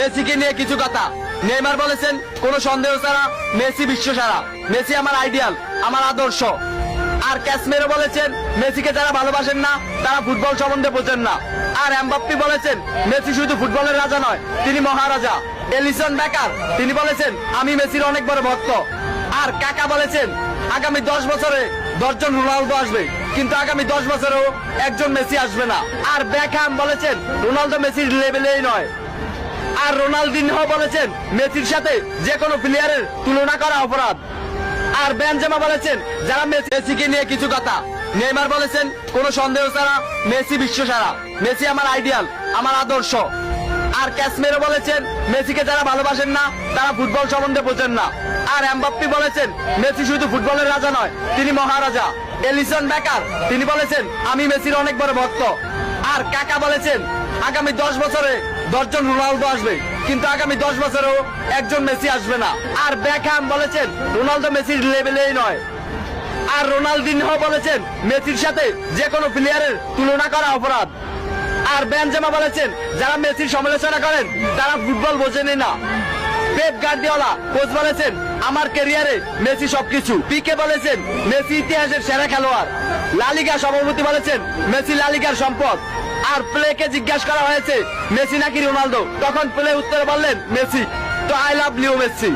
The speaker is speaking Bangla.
মেসিকে নিয়ে কিছু কথা। নেইমার বলেছেন কোনো সন্দেহ ছাড়া মেসি বিশ্ব সেরা, মেসি আমার আইডিয়াল, আমার আদর্শ। আর ক্যাসমেরো বলেছেন মেসিকে যারা ভালোবাসেন না তারা ফুটবল সম্বন্ধে বোঝেন না। আর এমবাপ্পে বলেছেন মেসি শুধু ফুটবলের রাজা নয়, তিনি মহারাজা। এলিসন বেকার তিনি বলেছেন আমি মেসির অনেক বড় ভক্ত। আর কাকা বলেছেন আগামী 10 বছরে 10 জন রোনালদো আসবে, কিন্তু আগামী 10 বছরেও একজন মেসি আসবে না। আর বেকহ্যাম বলেছেন রোনালদো মেসির লেভেলেই নয়। আর রোনালদিনহো বলেছেন মেসির সাথে যে কোনো প্লেয়ারের তুলনা করা অপরাধ। আর বেনজেমা বলেছেন যারা মেসিকে নিয়ে কিছু কথা। নেইমার বলেছেন কোনো সন্দেহ ছাড়া মেসি বিশ্ব সেরা, মেসি আমার আইডিয়াল, আমার আদর্শ। আর ক্যাসমেরো বলেছেন মেসিকে যারা ভালোবাসেন না তারা ফুটবল সম্বন্ধে বোঝেন না। আর এমবাপ্পে বলেছেন মেসি শুধু ফুটবলের রাজা নয়, তিনি মহারাজা। এলিসন বেকার তিনি বলেছেন আমি মেসির অনেক বড় ভক্ত। আর কাকা বলেছেন আগামী 10 বছরে 10 জন রোনালদো আসবে, কিন্তু আগামী 10 বছরেও একজন মেসি আসবে না। আর বেকহ্যাম বলেছেন রোনালদো মেসির লেভেলেই নয়। আর রোনালদিনহো বলেছেন মেসির সাথে যে কোনো প্লেয়ারের তুলনা করা অপরাধ। আর বেনজেমা বলেছেন যারা মেসির সমালোচনা করেন তারা ফুটবল বোঝেনই না। পেপ গার্দিওলা কোচ বলেছেন আমার ক্যারিয়ারে মেসি সবকিছু। পিকে বলেছেন মেসি ইতিহাসের সেরা খেলোয়াড়। লা লিগা সভাপতি বলেছেন মেসি লা লিগার সম্পদ। আর প্লেকে জিজ্ঞাসা করা হয়েছে মেসি নাকি রোনালদো, তখন প্লে উত্তরে বললেন মেসি। তো আই লাভ লিও মেসি।